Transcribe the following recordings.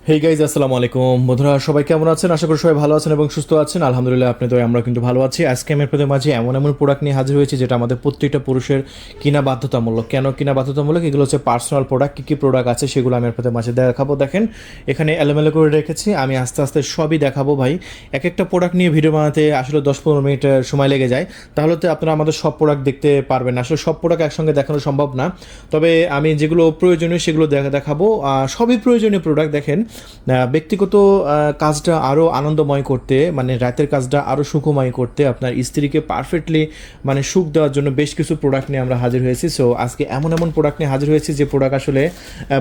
Hey guys, আসসালামু আলাইকুম বন্ধুরা, সবাই কেমন আছেন? আশা করি সবাই ভালো আছেন এবং সুস্থ আছেন। আলহামদুলিল্লাহ, আপনি তো আমরা কিন্তু ভালো আছি। আজকে আমি আপনাদের মাঝে এমন এমন প্রোডাক্ট নিয়ে হাজির হয়েছি যেটা আমাদের প্রত্যেকটা পুরুষের কিনা বাধ্যতামূলক। কেন কিনা বাধ্যতামূলক? এগুলো হচ্ছে পার্সোনাল প্রোডাক্ট। কী কী প্রোডাক্ট আছে সেগুলো আমি আপনাদের মাঝে দেখাবো। দেখেন, এখানে এলোমেলো করে রেখেছি, আমি আস্তে আস্তে সবই দেখাবো ভাই। এক একটা প্রোডাক্ট নিয়ে ভিডিও বানাতে আসলে 10-15 মিনিট সময় লেগে যায়, তাহলে তো আপনারা আমাদের সব প্রোডাক্ট দেখতে পারবেন না। আসলে সব প্রোডাক্ট একসঙ্গে দেখানো সম্ভব না, তবে আমি যেগুলো প্রয়োজনীয় সেগুলো দেখাবো। সবই প্রয়োজনীয় প্রোডাক্ট। দেখেন, ব্যক্তিগত কাজটা আরও আনন্দময় করতে, মানে রাতের কাজটা আরও সুখময় করতে, আপনার স্ত্রীকে পারফেক্টলি মানে সুখ দেওয়ার জন্য বেশ কিছু প্রোডাক্ট নিয়ে আমরা হাজির হয়েছি। সো আজকে এমন এমন প্রোডাক্ট নিয়ে হাজির হয়েছি যে প্রোডাক্ট আসলে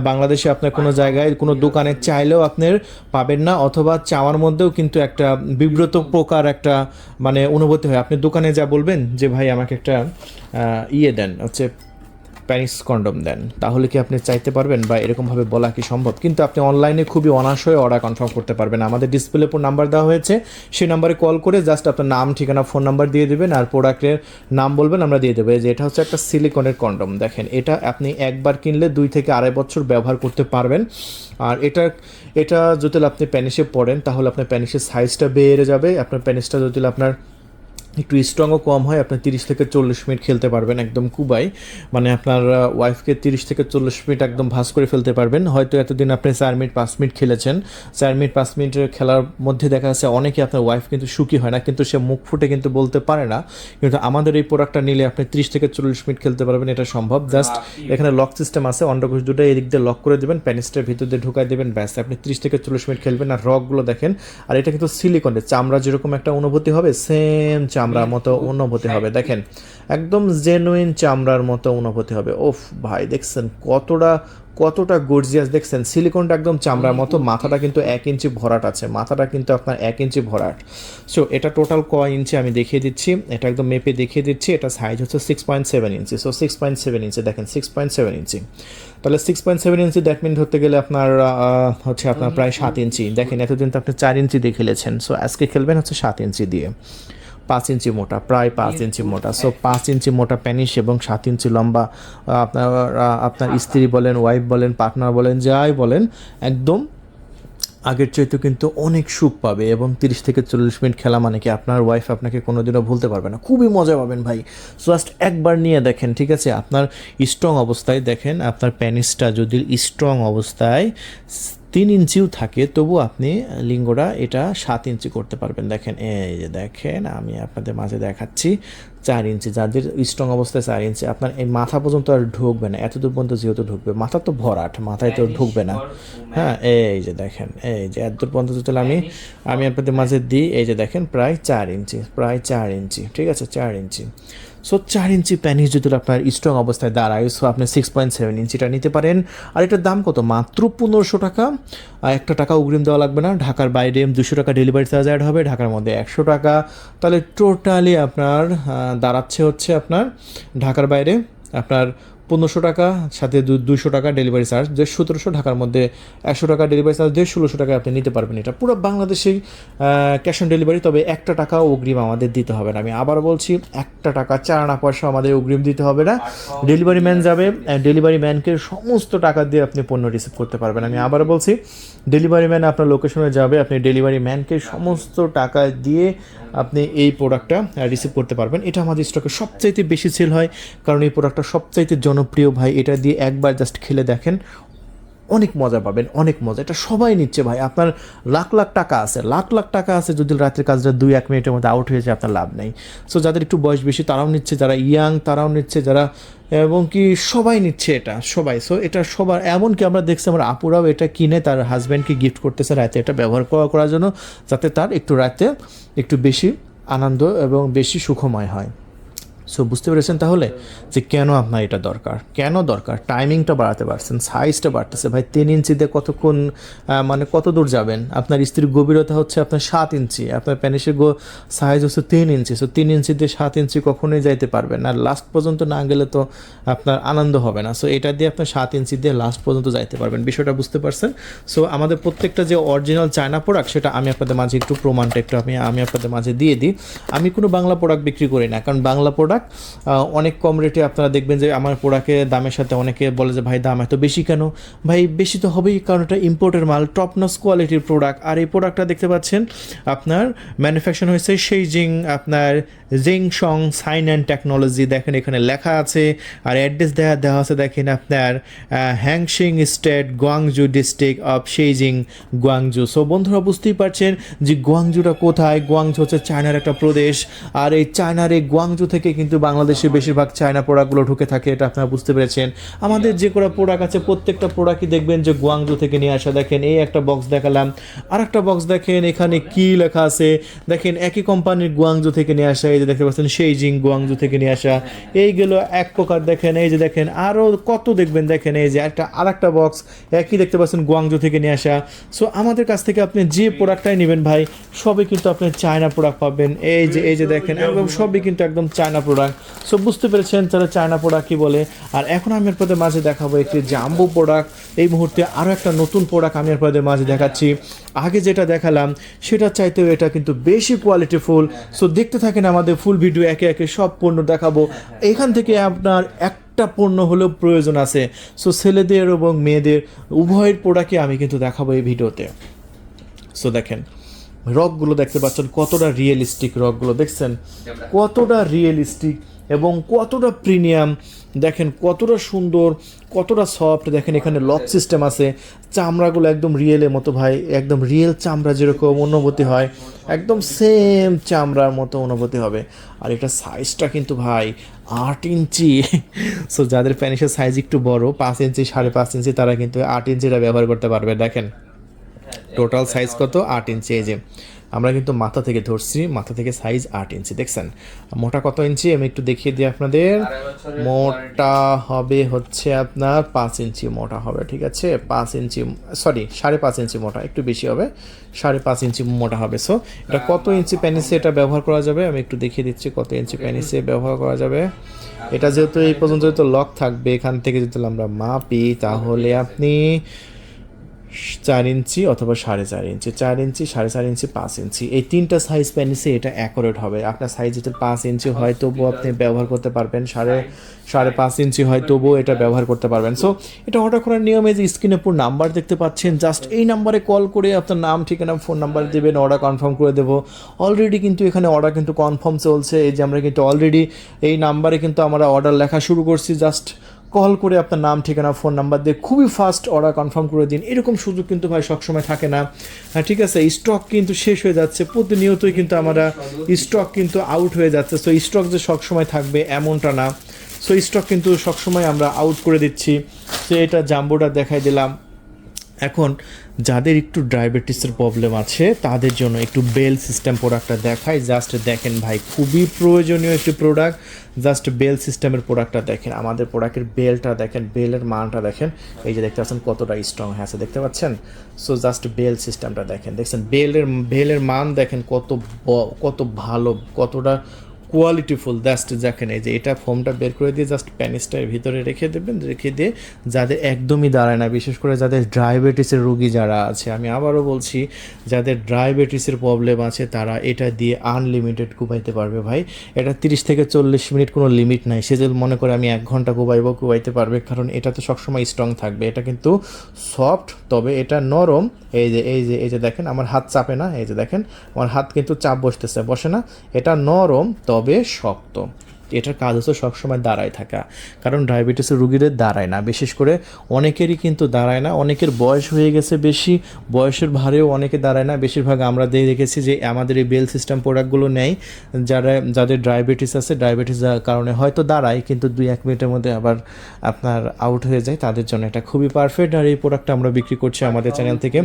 বাংলাদেশে আপনার কোনো জায়গায় কোনো দোকানে চাইলেও আপনার পাবেন না, অথবা চাওয়ার মধ্যেও কিন্তু একটা বিব্রত প্রকার একটা মানে অনুভূতি হয়। আপনি দোকানে যা বলবেন যে ভাই আমাকে একটা দেন, হচ্ছে প্যানিস কন্ডম দেন, তাহলে কি আপনি চাইতে পারবেন? বা এরকমভাবে বলা কি সম্ভব? কিন্তু আপনি অনলাইনে খুবই অনায়াস হয়ে অর্ডার কনফার্ম করতে পারবেন। আমাদের ডিসপ্লে উপর নাম্বার দেওয়া হয়েছে, সেই নাম্বারে কল করে জাস্ট আপনার নাম, ঠিকানা, ফোন নাম্বার দিয়ে দেবেন আর প্রোডাক্টের নাম বলবেন, আমরা দিয়ে দেবো। যে এটা হচ্ছে একটা সিলিকনের কন্ডম। দেখেন, এটা আপনি একবার কিনলে 2 থেকে আড়াই বছর ব্যবহার করতে পারবেন। আর এটা যদি আপনি প্যানিসে পড়েন তাহলে আপনার প্যানিসের সাইজটা বেড়ে যাবে। আপনার প্যানিসটা যদি আপনার একটু স্ট্রংও কম হয়, আপনি 30 থেকে 40 মিনিট খেলতে পারবেন একদম কুবাই। মানে আপনার ওয়াইফকে 30 থেকে 40 মিনিট একদম ভাস করে ফেলতে পারবেন। হয়তো এতদিন আপনি 4 মিনিট 5 মিনিট খেলেছেন, 4 মিনিট 5 মিনিটের খেলার মধ্যে দেখা যাচ্ছে অনেকে আপনার ওয়াইফ কিন্তু সুখী হয় না, কিন্তু সে মুখ ফুটে কিন্তু বলতে পারে না। কিন্তু আমাদের এই প্রোডাক্টটা নিলে আপনি 30 থেকে 40 মিনিট খেলতে পারবেন, এটা সম্ভব। জাস্ট এখানে লক সিস্টেম আছে, অন্ডকোষ দুটো এদিক দিয়ে লক করে দেবেন, প্যানিসটার ভিতর দিয়ে ঢুকাই দেবেন, ব্যাস আপনি 30 থেকে 40 মিনিট খেলবেন। আর রকগুলো দেখেন, আর এটা কিন্তু সিলিকনের, চামড়া যেরকম একটা অনুভূতি হবে সেম চামড়ার মতো অনুভূতি হবে। দেখেন, একদম জেনুইন চামড়ার মতো অনুভূতি হবে। ওফ ভাই, দেখছেন কতটা গর্জিয়াস, দেখছেন সিলিকনটা একদম চামড়ার মতো। মাথাটা কিন্তু 1 ইঞ্চি ভরাট আছে, মাথাটা কিন্তু আপনার 1 ইঞ্চি ভরাট। সো এটা টোটাল ইঞ্চি আমি দেখিয়ে দিচ্ছি, এটা একদম মেপে দেখিয়ে দিচ্ছি। এটা সাইজ হচ্ছে 6.7 ইঞ্চি। সো 6.7 ইঞ্চি, দেখেন 6.7 ইঞ্চি। তাহলে 6.7 ইঞ্চি দ্যাট মিন ধরতে গেলে আপনার হচ্ছে আপনার প্রায় 7 ইঞ্চি। দেখেন, এতদিন তো আপনি 4 ইঞ্চি দিয়ে খেলেছেন, সো আজকে খেলবেন হচ্ছে 7 ইঞ্চি দিয়ে। 5 ইঞ্চি মোটা, প্রায় 5 ইঞ্চি মোটা। সো 5 ইঞ্চি মোটা প্যানিস এবং 7 ইঞ্চি লম্বা। আপনার স্ত্রী বলেন, ওয়াইফ বলেন, পার্টনার বলেন, যাই বলেন, একদম আগের চাইতে কিন্তু অনেক সুখ পাবে। এবং 30 থেকে 40 মিনিট খেলা মানে কি আপনার ওয়াইফ আপনাকে কোনোদিনও ভুলতে পারবে না, খুবই মজা পাবেন ভাই। জাস্ট একবার নিয়ে দেখেন, ঠিক আছে? আপনার স্ট্রং অবস্থায় দেখেন, আপনার প্যানিসটা যদি স্ট্রং অবস্থায় 3 ইঞ্চিও থাকে, তবু আপনি লিঙ্গটা এটা 7 ইঞ্চি করতে পারবেন। দেখেন, এই যে দেখেন, আমি আপনাদের মাঝে দেখাচ্ছি 4 ইঞ্চি। যাদের স্ট্রং অবস্থায় 4 ইঞ্চি, আপনার এই মাথা পর্যন্ত আর ঢুকবে না, এতদূর পর্যন্ত যেহেতু ঢুকবে, মাথা তো ভরাট, মাথায় তো ঢুকবে না। হ্যাঁ, এই যে দেখেন, এই যে এতদূর পর্যন্ত যদি আমি আপনাদের মাঝে দিই, এই যে দেখেন প্রায় 4 ইঞ্চি, প্রায় 4 ইঞ্চি, ঠিক আছে, 4 ইঞ্চি। সো 4 ইঞ্চি প্যানিস যদি আপনার স্ট্রং অবস্থায় দাঁড়ায়, সো আপনি 6.7 ইঞ্চিটা নিতে পারেন। আর এটার দাম কত? মাত্র 1500 টাকা। একটা টাকা অগ্রিম দেওয়া লাগবে না। ঢাকার বাইরে 200 টাকা ডেলিভারি চার্জ অ্যাড হবে, ঢাকার মধ্যে 100 টাকা। তাহলে টোটালি আপনার দাঁড়াচ্ছে হচ্ছে আপনার ঢাকার বাইরে আপনার 1500 টাকা, সাথে 200 টাকা ডেলিভারি চার্জ, 1700। ঢাকার মধ্যে 100 টাকা ডেলিভারি চার্জ, 1600 টাকা আপনি নিতে পারবেন। এটা পুরো বাংলাদেশেই ক্যাশ অন ডেলিভারি, তবে 1 টাকাও অগ্রিম আমাদের দিতে হবে না। আমি আবার বলছি, 1 টাকা 4 আনা পয়সা আমাদের অগ্রিম দিতে হবে না। ডেলিভারি ম্যান যাবে, ডেলিভারি ম্যানকে সমস্ত টাকা দিয়ে আপনি পণ্য রিসিভ করতে পারবেন। আমি আবার বলছি, ডেলিভারি ম্যান আপনার লোকেশনে যাবে, আপনি ডেলিভারি ম্যানকে সমস্ত টাকা দিয়ে আপনি এই প্রোডাক্টটা রিসিভ করতে পারবেন। এটা আমাদের স্টকে সবচাইতে বেশি সেল হয়, কারণ এই প্রোডাক্টটা সবচাইতে জনপ্রিয় ভাই। এটা দিয়ে একবার জাস্ট খেলে দেখেন, অনেক মজা পাবেন, অনেক মজা। এটা সবাই নিচ্ছে ভাই। আপনার লাখ লাখ টাকা আছে, লাখ লাখ টাকা আছে, যদি রাতের কাজটা 2-1 মিনিটের মধ্যে আউট হয়ে যায়, আপনার লাভ নেই। সো যাদের একটু বয়স বেশি তারাও নিচ্ছে, যারা ইয়াং তারাও নিচ্ছে, যারা এবং কি সবাই নিচ্ছে এটা, সবাই। সো এটা সবার, এমনকি আমরা দেখছি আমার আপুরাও এটা কিনে তার হাজব্যান্ডকে গিফট করতেছে রাতে, এটা ব্যবহার করার জন্য, যাতে তার একটু রাতে একটু বেশি আনন্দ এবং বেশি সুখময় হয়। সো বুঝতে পেরেছেন তাহলে যে কেন আপনার এটা দরকার, কেন দরকার। টাইমিংটা বাড়াতে পারছেন, সাইজটা বাড়তেছে ভাই। 3 ইঞ্চিতে কতক্ষণ মানে কত দূর যাবেন? আপনার স্ত্রীর গভীরতা হচ্ছে আপনার 7 ইঞ্চি, আপনার প্যানিসের সাইজ হচ্ছে 3 ইঞ্চি। সো 3 ইঞ্চি দিয়ে 7 ইঞ্চি কখনোই যাইতে পারবেন না। লাস্ট পর্যন্ত না গেলে তো আপনার আনন্দ হবে না। সো এটা দিয়ে আপনার 7 ইঞ্চি দিয়ে লাস্ট পর্যন্ত যাইতে পারবেন। বিষয়টা বুঝতে পারছেন? সো আমাদের প্রত্যেকটা যে অরিজিনাল চায়না প্রোডাক্ট, সেটা আমি আপনাদের মাঝে একটু প্রমাণটা একটু আমি আপনাদের মাঝে দিয়ে দিই। আমি কোনো বাংলা প্রোডাক্ট বিক্রি করি না, কারণ বাংলা প্রোডাক্ট প্রোডাক্ট, অনেক কম রেটে আপনারা দেখবেন যে আমার প্রোডাক্টের দামের সাথে অনেকে বলে যে ভাই দাম এত বেশি কেন, ভাই বেশি তো হবেই কারণ এটা ইম্পোর্টের মাল, টপ নচ কোয়ালিটির প্রোডাক্ট। আর এই প্রোডাক্টটা দেখতে পাচ্ছেন আপনার ম্যানুফ্যাকচার হয়েছে সেইজিং আপনার জিংশং সাইন অ্যান্ড টেকনোলজি, দেখেন এখানে লেখা আছে আর অ্যাড্রেস দেওয়া আছে দেখেন আপনার হ্যাংশিং স্টেট গুয়াংজু ডিস্ট্রিক্ট অফ সেইজিং গুয়াংজু। সো বন্ধুরা বুঝতেই পারছেন যে গুয়াংজুটা কোথায়, গুয়াংজু হচ্ছে চায়নার একটা প্রদেশ, আর এই চায়নার এই গুয়াংজু থেকে কিন্তু বাংলাদেশে বেশিরভাগ চায়না প্রোডাক্টগুলো ঢুকে থাকে, এটা আপনারা বুঝতে পেরেছেন। আমাদের যে কোনো প্রোডাক্ট আছে প্রত্যেকটা প্রোডাক্টই দেখবেন যে গুয়াংজু থেকে নিয়ে আসা। দেখেন এই একটা বক্স দেখালাম, আর একটা বক্স দেখেন এখানে কি লেখা আছে, দেখেন একই কোম্পানির গুয়াংজু থেকে নিয়ে আসা, এই যে দেখতে পাচ্ছেন সেইজিং গুয়াংজু থেকে নিয়ে আসা, এইগুলো এক প্রকার। দেখেন এই যে দেখেন আরও কত দেখবেন, দেখেন এই যে আর একটা বক্স একই দেখতে পাচ্ছেন গুয়াংজু থেকে নিয়ে আসা। সো আমাদের কাছ থেকে আপনি যে প্রোডাক্টটাই নেবেন ভাই সবই কিন্তু আপনি চায়না প্রোডাক্ট পাবেন, এই যে দেখেন একদম সবই কিন্তু একদম চায়না প্রোডাক্ট। সো বুঝতে পেরেছেন তারা চায়না প্রোডাক্ট কী বলে। আর এখন আমি আপনাদের মাঝে দেখাবো একটি জাম্বো প্রোডাক্ট, এই মুহূর্তে আরও একটা নতুন প্রোডাক্ট আমি আপনাদের মাঝে দেখাচ্ছি। আগে যেটা দেখালাম সেটার চাইতেও এটা কিন্তু বেশি কোয়ালিটিফুল। সো দেখতে থাকেন আমাদের ফুল ভিডিও, একে একে সব পণ্য দেখাবো। এখান থেকে আপনার একটা পণ্য হলেও প্রয়োজন আছে। সো ছেলেদের এবং মেয়েদের উভয়ের প্রোডাক্টই আমি কিন্তু দেখাবো এই ভিডিওতে। সো দেখেন রকগুলো দেখতে পাচ্ছেন কতটা রিয়েলিস্টিক, রকগুলো দেখছেন কতটা রিয়েলিস্টিক এবং কতটা প্রিমিয়াম, দেখেন কতটা সুন্দর কতটা সফট। দেখেন এখানে লক সিস্টেম আছে, চামড়াগুলো একদম রিয়েলের মতো ভাই, একদম রিয়েল চামড়া যেরকম অনুভূতি হয় একদম সেম চামড়ার মতো অনুভূতি হবে। আর এটা সাইজটা কিন্তু ভাই 8 ইঞ্চি। সো যাদের প্যানিসের সাইজ একটু বড় 5 ইঞ্চি 5.5 ইঞ্চি তারা কিন্তু 8 ইঞ্চিটা ব্যবহার করতে পারবে। দেখেন টোটাল সাইজ কত 8 ইঞ্চি। এই যে আমরা কিন্তু মাথা থেকে ধরছি, মাথা থেকে সাইজ 8 ইঞ্চি। দেখছেন মোটা কত ইঞ্চি আমি একটু দেখিয়ে দিই আপনাদের। মোটা হবে হচ্ছে আপনার 5 ইঞ্চি মোটা হবে, ঠিক আছে 5 ইঞ্চি সরি 5.5 ইঞ্চি মোটা, একটু বেশি হবে 5.5 ইঞ্চি মোটা হবে। সো এটা কত ইঞ্চি প্যানিসে এটা ব্যবহার করা যাবে আমি একটু দেখিয়ে দিচ্ছি কত ইঞ্চি প্যানিসে ব্যবহার করা যাবে। এটা যেহেতু এই পর্যন্ত যেহেতু লক থাকবে, এখান থেকে যদি আমরা মাপি তাহলে আপনি 4 ইঞ্চি অথবা 4.5 ইঞ্চি, 4 ইঞ্চি 4.5 ইঞ্চি 5 ইঞ্চি এই তিনটা সাইজ প্যানিসে এটা অ্যাকুরেট হবে। আপনার সাইজ যদি 5 ইঞ্চি হয় তবুও আপনি ব্যবহার করতে পারবেন, 5.5 ইঞ্চি হয় তবুও এটা ব্যবহার করতে পারবেন। সো এটা অর্ডার করার নিয়মে যে স্ক্রিনে পুরো নাম্বার দেখতে পাচ্ছেন, জাস্ট এই নাম্বারে কল করে আপনার নাম ঠিকানা ফোন নাম্বার দেবেন, অর্ডার কনফার্ম করে দেবো। অলরেডি কিন্তু এখানে অর্ডার কিন্তু কনফার্ম চলছে, এই যে আমরা কিন্তু অলরেডি এই নাম্বারে কিন্তু আমরা অর্ডার লেখা শুরু করছি। জাস্ট কল করে আপনার নাম ঠিকানা ফোন নাম্বার দিয়ে খুবই ফাস্ট অর্ডার কনফার্ম করে দিন। এরকম সুযোগ কিন্তু ভাই সবসময় থাকে না, হ্যাঁ ঠিক আছে। স্টক কিন্তু শেষ হয়ে যাচ্ছে, প্রতিনিয়তই কিন্তু আমরা স্টক কিন্তু আউট হয়ে যাচ্ছে। সো স্টক যে সবসময় থাকবে এমনটা না, সো স্টক কিন্তু সবসময় আমরা আউট করে দিচ্ছি। তো এটা জাম্বোটা দেখাই দিলাম। এখন যাদের একটু ডায়াবেটিসের প্রবলেম আছে তাদের জন্য একটু বেল সিস্টেম প্রোডাক্টটা দেখাই। জাস্ট দেখেন ভাই খুবই প্রয়োজনীয় একটি প্রোডাক্ট, জাস্ট বেল সিস্টেমের প্রোডাক্টটা দেখেন। আমাদের প্রোডাক্টের বেলটা দেখেন, বেলের মানটা দেখেন, এই যে দেখতে পাচ্ছেন কতটা স্ট্রং আছে দেখতে পাচ্ছেন। সো জাস্ট বেল সিস্টেমটা দেখছেন বেলের মান দেখেন কত ভালো, কতটা কোয়ালিটিফুল। জাস্ট দেখেন এই যে এটা ফোমটা বের করে দিয়ে জাস্ট প্যানিসটার ভিতরে রেখে দেবেন, রেখে দিয়ে যাদের একদমই দাঁড়ায় না, বিশেষ করে যাদের ডায়াবেটিসের রোগী যারা আছে, আমি আবারও বলছি যাদের ডায়াবেটিসের প্রবলেম আছে তারা এটা দিয়ে আনলিমিটেড কুবাইতে পারবে ভাই। এটা 30 থেকে 40 মিনিট কোনো লিমিট নাই। সে যদি মনে করে আমি 1 ঘন্টা কুবাইতে পারবে, কারণ এটা তো সবসময় স্ট্রং থাকবে। এটা কিন্তু সফট, তবে এটা নরম। এই যে দেখেন আমার হাত চাপে না, এই যে দেখেন আমার হাত কিন্তু চাপ বসে না, এটা নরম তবে শক্ত। এটার কাজ হচ্ছে সবসময় দাঁড়ায় থাকা, কারণ ডায়াবেটিসের রুগীদের দাঁড়ায় না, বিশেষ করে অনেকেরই কিন্তু দাঁড়ায় না, অনেকের বয়স হয়ে গেছে বেশি, বয়সের ভারেও অনেকে দাঁড়ায় না। বেশিরভাগ আমরা দেখেছি যে আমাদের এই বেল সিস্টেম প্রোডাক্টগুলো নেয় যাদের ডায়াবেটিস আছে, ডায়াবেটিস কারণে হয়তো দাঁড়ায় কিন্তু 2-1 মিনিটের মধ্যে আবার আপনার আউট হয়ে যায়, তাদের জন্য এটা খুবই পারফেক্ট। আর এই প্রোডাক্টটা আমরা বিক্রি করছি আমাদের চ্যানেল থেকে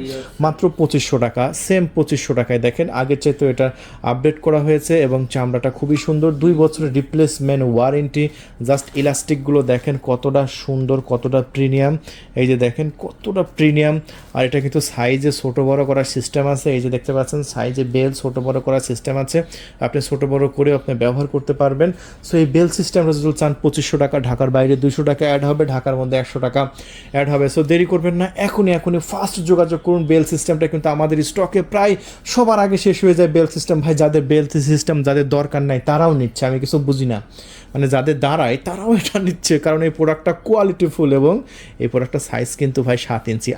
মাত্র 2500 টাকা, সেম 2500 টাকায়। দেখেন আগের চাইতে এটা আপডেট করা হয়েছে এবং চামড়াটা খুবই সুন্দর, 2 বছরের রিপ্লেসমেন্ট ওয়ারেন্টি। জাস্ট ইলাস্টিকগুলো দেখেন কতটা সুন্দর, কতটা প্রিমিয়াম, এই যে দেখেন কতটা প্রিমিয়াম। আর এটা কিন্তু সাইজে ছোটো বড়ো করার সিস্টেম আছে, এই যে দেখতে পাচ্ছেন সাইজে বেল ছোটো বড়ো করার সিস্টেম আছে, আপনি ছোটো বড়ো করে আপনি ব্যবহার করতে পারবেন। সো এই বেল সিস্টেমটা যদি চান 2500 টাকা, ঢাকার বাইরে 200 টাকা অ্যাড হবে, ঢাকার মধ্যে 100 টাকা অ্যাড হবে। সো দেরি করবেন না, এখনই ফাস্ট যোগাযোগ করুন। বেল সিস্টেমটা কিন্তু আমাদের স্টকে প্রায় সবার আগে শেষ হয়ে যায় বেল সিস্টেম ভাই। যাদের বেল সিস্টেম যাদের দরকার নাই তারাও নিচ্ছে, আমি কিছু বুঝি না। মানে যাদের দাঁড়ায় তারাও এটা নিচ্ছে, কারণ এই প্রোডাক্টটা কোয়ালিটিফুল এবং এই প্রোডাক্টটার সাইজ কিন্তু ভাই 7 ইঞ্চি।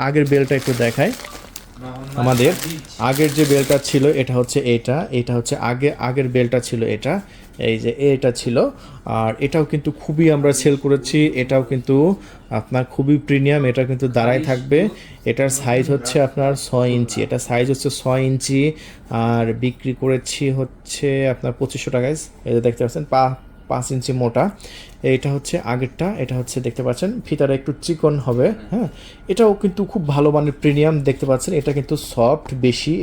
আগের বেলটা একটু দেখায়, আমাদের আগের যে বেলটা ছিল এটা হচ্ছে এটা হচ্ছে আগের বেলটা ছিল এটা, এই যে এটা ছিল। আর এটাও কিন্তু খুবই আমরা সেল করেছি, এটাও কিন্তু আপনার খুবই প্রিমিয়াম, এটা কিন্তু দাঁড়ায় থাকবে। এটার সাইজ হচ্ছে আপনার 6 ইঞ্চি, এটা সাইজ হচ্ছে 6 ইঞ্চি, আর বিক্রি করেছি হচ্ছে আপনার 2500 টাকায়। এই যে দেখতে পাচ্ছেন 5 ইঞ্চি মোটা। এটা হচ্ছে আগেরটা, এটা হচ্ছে দেখতে পাচ্ছেন ফিতাটা একটু চিকন হবে, হ্যাঁ। এটাও কিন্তু খুব ভালো মানের প্রিমিয়াম দেখতে পাচ্ছেন। এটা কিন্তু সফট বেশি,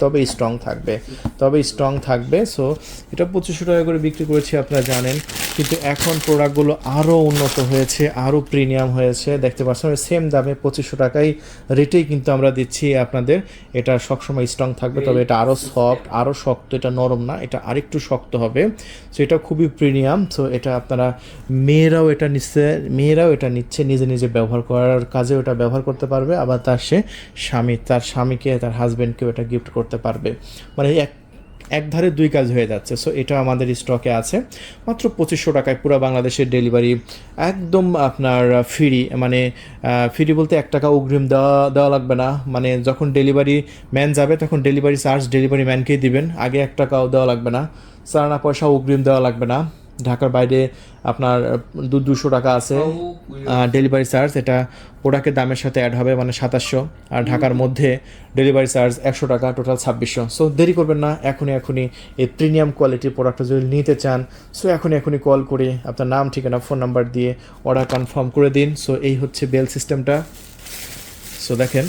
তবে স্ট্রং থাকবে। সো এটা 2500 টাকা করে বিক্রি করেছি, আপনারা জানেন। কিন্তু এখন প্রোডাক্টগুলো আরও উন্নত হয়েছে, আরও প্রিমিয়াম হয়েছে, দেখতে পাচ্ছেন সেম দামে 2500 টাকায় রেটেই কিন্তু আমরা দিচ্ছি আপনাদের। এটা সবসময় স্ট্রং থাকবে, তবে এটা আরও সফট, আরও শক্ত, এটা নরম না, এটা আরেকটু শক্ত হবে। সো এটা খুবই প্রিমিয়াম। সো এটা আপনারা মেয়েরাও এটা নিচ্ছে নিজে নিজে ব্যবহার করার কাজে, ওটা ব্যবহার করতে পারবে, আবার তার স্বামীকে, তার হাজব্যান্ডকেও এটা গিফট করতে পারবে। মানে এক ধারে দুই কাজ হয়ে যাচ্ছে। সো এটা আমাদের স্টকে আছে মাত্র 2500 টাকায়, পুরো বাংলাদেশের ডেলিভারি একদম আপনার ফ্রি। মানে ফ্রি বলতে 1 টাকা অগ্রিম দেওয়া লাগবে না। মানে যখন ডেলিভারি ম্যান যাবে তখন ডেলিভারি চার্জ ডেলিভারি ম্যানকেই দিবেন, আগে 1 টাকাও দেওয়া লাগবে না, চালানা পয়সা অগ্রিম দেওয়া লাগবে না। ঢাকার বাইরে আপনার 200 টাকা আছে ডেলিভারি চার্জ, এটা প্রোডাক্টের দামের সাথে অ্যাড হবে, মানে 2700। আর ঢাকার মধ্যে ডেলিভারি চার্জ 100 টাকা, টোটাল 2600। সো দেরি করবেন না, এখনই এই প্রিমিয়াম কোয়ালিটির প্রোডাক্টটা যদি নিতে চান, সো এখনই কল করে আপনার নাম, ঠিকানা, ফোন নাম্বার দিয়ে অর্ডার কনফার্ম করে দিন। সো এই হচ্ছে বেল সিস্টেমটা। সো দেখেন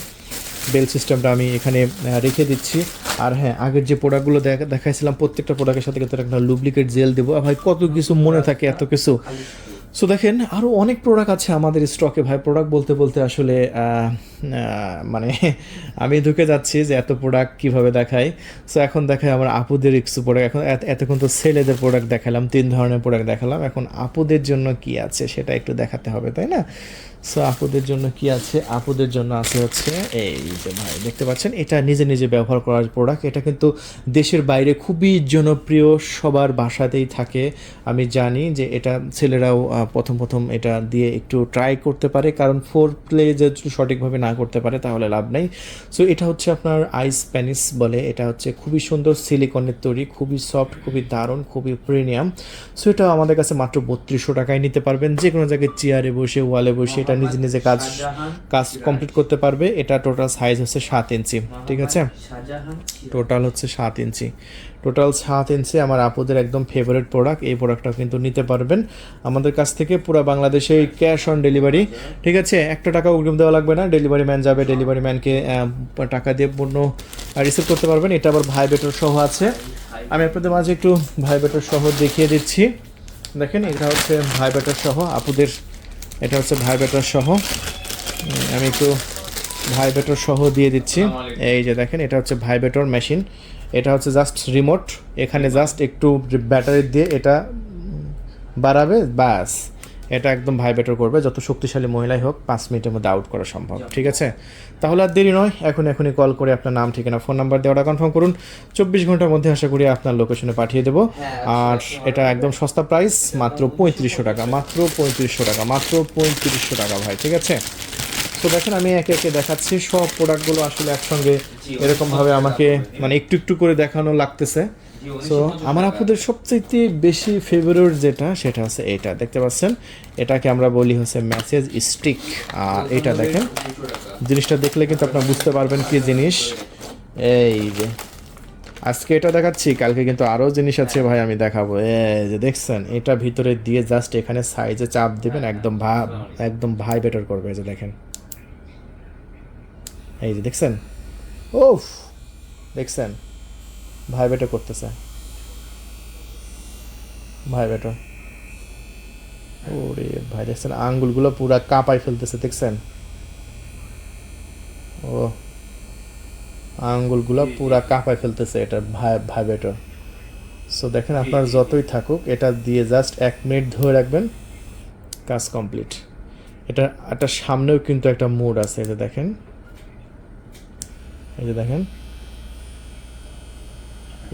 বেল সিস্টেমটা আমি এখানে রেখে দিচ্ছি। আর হ্যাঁ, আগের যে প্রোডাক্টগুলো দেখাইছিলাম প্রত্যেকটা প্রোডাক্টের সাথে কিন্তু একটা লুব্রিকেট জেল দেবো। ভাই কত কিছু মনে থাকে, এত কিছু। সো দেখেন আরও অনেক প্রোডাক্ট আছে আমাদের স্টকে ভাই। প্রোডাক্ট বলতে আসলে মানে আমি ঢুকে যাচ্ছি যে এত প্রোডাক্ট কীভাবে দেখাই। সো এখন দেখাই আমার আপুদের কিছু প্রোডাক্ট। এখন এতক্ষণ তো ছেলেদের প্রোডাক্ট দেখালাম, 3 ধরনের প্রোডাক্ট দেখালাম, এখন আপুদের জন্য কি আছে সেটা একটু দেখাতে হবে, তাই না? সো আপুদের জন্য কি আছে? আপুদের জন্য আছে হচ্ছে এই যে ভাই দেখতে পাচ্ছেন, এটা নিজে ব্যবহার করার প্রোডাক্ট। এটা কিন্তু দেশের বাইরে খুবই জনপ্রিয়, সবার বাসাতেই থাকে। আমি জানি যে এটা ছেলেরাও প্রথম এটা দিয়ে একটু ট্রাই করতে পারে, কারণ ফোর প্লে যদি সঠিকভাবে না করতে পারে তাহলে লাভ নেই। সো এটা হচ্ছে আপনার আইস প্যানিস বলে, এটা হচ্ছে খুবই সুন্দর সিলিকনের তৈরি, খুবই সফট, খুবই দারুণ, খুবই প্রিমিয়াম। সো এটা আমাদের কাছে মাত্র 3200 টাকায় নিতে পারবেন। যে কোনো জায়গায় চেয়ারে বসে, ওয়ালে বসে এটা নিজে কাজ কমপ্লিট করতে পারবে। এটা টোটাল সাইজ হচ্ছে 7 ইঞ্চি, ঠিক আছে? টোটাল হচ্ছে 7 ইঞ্চি, আমার আপুদের একদম ফেভারিট প্রোডাক্ট। এই প্রোডাক্টটা কিন্তু নিতে পারবেন আমাদের কাছ থেকে পুরো বাংলাদেশে, ক্যাশ অন ডেলিভারি, ঠিক আছে? 1 টাকা অগ্রিম দেওয়া লাগবে না, ডেলিভারি ম্যান যাবে, ডেলিভারি ম্যানকে টাকা দিয়ে পণ্য রিসিভ করতে পারবেন। এটা আবার ভাইব্রেটর সহ আছে। আমি আপনাদের মাঝে একটু ভাইব্রেটর সহ দেখিয়ে দিচ্ছি। দেখেন এটা হচ্ছে ভাইব্রেটর সহ আপুদের, এটা হচ্ছে ভাইব্রেটর সহ। আমি একটু ভাইব্রেটর সহ দিয়ে দিচ্ছি। এই যে দেখেন এটা হচ্ছে ভাইব্রেটর মেশিন, এটা হচ্ছে জাস্ট রিমোট, এখানে জাস্ট একটু ব্যাটারি দিয়ে এটা বাড়াবে, বাস এটা একদম ভাইব্রেটর করবে। যত শক্তিশালী মহিলাই হোক 5 মিনিটের মধ্যে আউট করা সম্ভব, ঠিক আছে? তাহলে আর দেরি নয়, এখনই কল করে আপনার নাম, ঠিকানা, ফোন নাম্বার দিয়ে অর্ডার কনফার্ম করুন। 24 ঘন্টার মধ্যে আশা করি আপনার লোকেশনে পাঠিয়ে দেবো। আর এটা একদম সস্তা প্রাইস, মাত্র 3500 টাকা, মাত্র 3500 টাকা ভাই, ঠিক আছে? তো দেখেন আমি একে দেখাচ্ছি সব প্রোডাক্টগুলো। আসলে একসঙ্গে এরকমভাবে আমাকে মানে একটু করে দেখানো লাগতেছে। সো আমার আপুদের সবচেয়ে বেশি ফেভারিট যেটা, সেটা হচ্ছে এটা দেখতে পাচ্ছেন, এটাকে আমরা বলি হচ্ছে মেসেজ স্টিক। আর এটা দেখেন, জিনিসটা দেখলে কিন্তু আপনারা বুঝতে পারবেন কি জিনিস। এই যে আজকে এটা দেখাচ্ছি, কালকে কিন্তু আরও জিনিস আছে ভাই, আমি দেখাবো। এই যে দেখছেন, এটা ভিতরে দিয়ে জাস্ট এখানে সাইজে চাপ দিবেন, একদম ভাইব্রেটর করবে। এই যে দেখেন, এই যে দেখছেন, ওফ দেখছেন ভাইব্রেটর করতেছে, ভাইব্রেটর। ওরে ভাই দেখছেন আঙ্গুলগুলো পুরা কাঁপাই ফেলতেছে, দেখছেন? ও আঙ্গুলগুলো পুরা কাঁপাই ফেলতেছে, এটা ভাইব্রেটর। সো দেখেন আপনার যতই থাকুক, এটা দিয়ে জাস্ট 1 মিনিট ধরে রাখবেন, কাজ কমপ্লিট। এটা সামনেও কিন্তু একটা মোড আছে, এই যে দেখেন, এই যে দেখেন,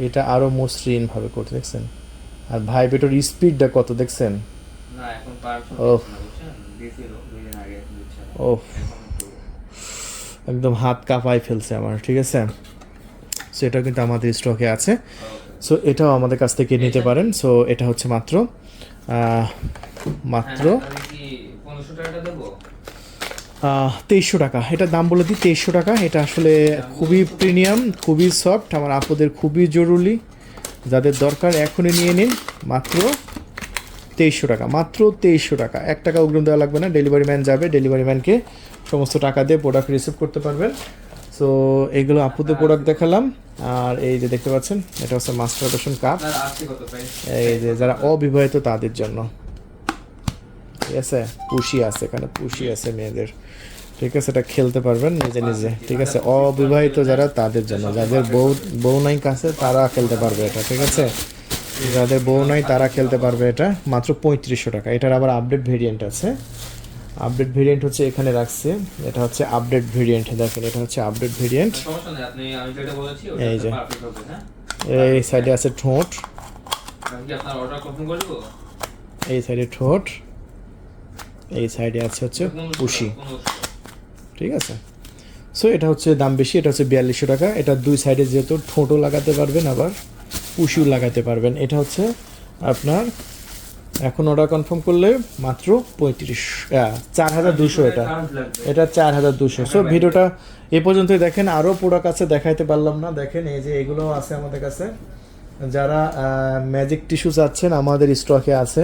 এটা আরও মসৃণ ভাবে করতে, দেখছেন? আর ভাইব্রেটর স্পিডটা কত দেখছেন? না এখন পারফরম্যান্স ওহ না বুঝছেন, দিছিল 2 দিন আগে, এখন দিচ্ছে না। ওহ এখন একটু একদম হাত কাঁপায় ফেলছে আমার, ঠিক আছে। সো এটা কিন্তু আমাদের স্টকে আছে, ওকে। সো এটাও আমাদের কাছ থেকে নিতে পারেন। সো এটা হচ্ছে মাত্র মাত্র হ্যাঁ তাহলে কি 1500 টাকাটা দেবো? 2300 টাকা। এটার দাম বলে দিই 2300 টাকা। এটা আসলে খুবই প্রিমিয়াম, খুবই সফট, আমার আপুদের খুবই জরুরি, যাদের দরকার এখনই নিয়ে নিন। মাত্র 2300 টাকা, মাত্র 2300 টাকা। 1 টাকা অগ্রিম দেওয়া লাগবে না, ডেলিভারি ম্যান যাবে, ডেলিভারি ম্যানকে সমস্ত টাকা দিয়ে প্রোডাক্ট রিসিভ করতে পারবেন। সো এইগুলো আপুদের প্রোডাক্ট দেখালাম। আর এই যে দেখতে পাচ্ছেন, এটা হচ্ছে মাস্টারবেশন কাপ, আপনার আছে কত প্রাইস? এই যে যারা অবিবাহিত তাদের জন্য, ঠিক আছে। পুষি আছে এখানে, পুষি আছে মেয়েদের, ঠিক আছে। এটা খেলতে পারবেন নিজে নিজে, ঠিক আছে। অবিবাহিত যারা তাদের জন্য, যাদের বউ নাই কাছে তারা খেলতে পারবে এটা, ঠিক আছে। যাদের বউ নাই তারা খেলতে পারবে এটা। মাত্র 3500 টাকা। এটার আবার আপডেট ভেরিয়েন্ট আছে। আপডেট ভেরিয়েন্ট হচ্ছে এখানে রাখছে, এটা হচ্ছে আপডেট ভেরিয়েন্ট, দেখেন এটা হচ্ছে আপডেট ভেরিয়েন্ট। সমস্যা নেই, আপনি আমি যেটা বলেছি ওটা এই যে পারফেক্ট হবে। হ্যাঁ এই সাইডে আছে ঠোঁট, আমি কি আপনার অর্ডার কনফার্ম করে দেবো? এই সাইডে ঠোঁট, এই সাইডে আছে হচ্ছে পুষি, ঠিক আছে। সো এটা হচ্ছে দাম বেশি, এটা হচ্ছে 4200 টাকা। এটা দুই সাইডে যেহেতু ঠোঁটও লাগাতে পারবেন, আবার পুষিও লাগাতে পারবেন। এটা হচ্ছে আপনার এখন অর্ডার কনফার্ম করলে মাত্র 4200, এটা এটা 4200। সো ভিডিওটা এ পর্যন্তই দেখেন, আরও প্রোডাক্ট আছে দেখাইতে পারলাম না। দেখেন এই যে এগুলো আছে আমাদের কাছে। যারা ম্যাজিক টিস্যু চাচ্ছেন আমাদের স্টকে আছে।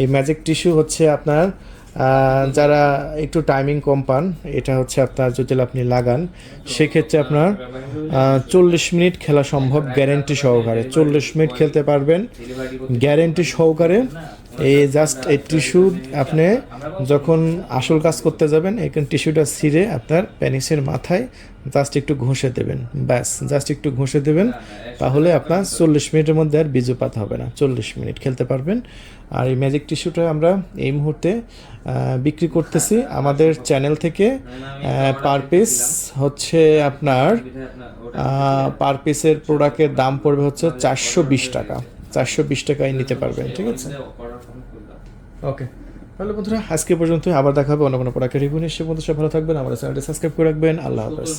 এই ম্যাজিক টিস্যু হচ্ছে আপনার যারা একটু টাইমিং কম পান, এটা হচ্ছে আপনার যদি আপনি লাগান সেক্ষেত্রে আপনার 40 মিনিট খেলা সম্ভব গ্যারেন্টি সহকারে। 40 মিনিট খেলতে পারবেন গ্যারেন্টি সহকারে। এই জাস্ট এই টিস্যু আপনি যখন আসল কাজ করতে যাবেন, এখানে টিস্যুটা ছিঁড়ে আপনার প্যানিসের মাথায় জাস্ট একটু ঘষে দেবেন, ব্যাস জাস্ট একটু ঘষে দেবেন, তাহলে আপনার 40 মিনিটের মধ্যে আর বীর্যপাত হবে না, 40 মিনিট খেলতে পারবেন। আর এই ম্যাজিক টিস্যুটা আমরা এই মুহূর্তে বিক্রি করতেছি আমাদের চ্যানেল থেকে। পার পিস হচ্ছে আপনার পার পিসের প্রোডাক্টের দাম পড়বে হচ্ছে 420 টাকা। 420 টাকায় নিতে পারবেন, ঠিক আছে। ওকে, তাহলে বন্ধুরা আজকে পর্যন্ত, আবার দেখা হবে অন্য কোনো প্রোডাক্টের রিভিউ নিয়ে। সে বন্ধু সব ভালো থাকবেন, আমাদের চ্যানেলটি সাবস্ক্রাইব করে রাখবেন। আল্লাহ হাফেজ।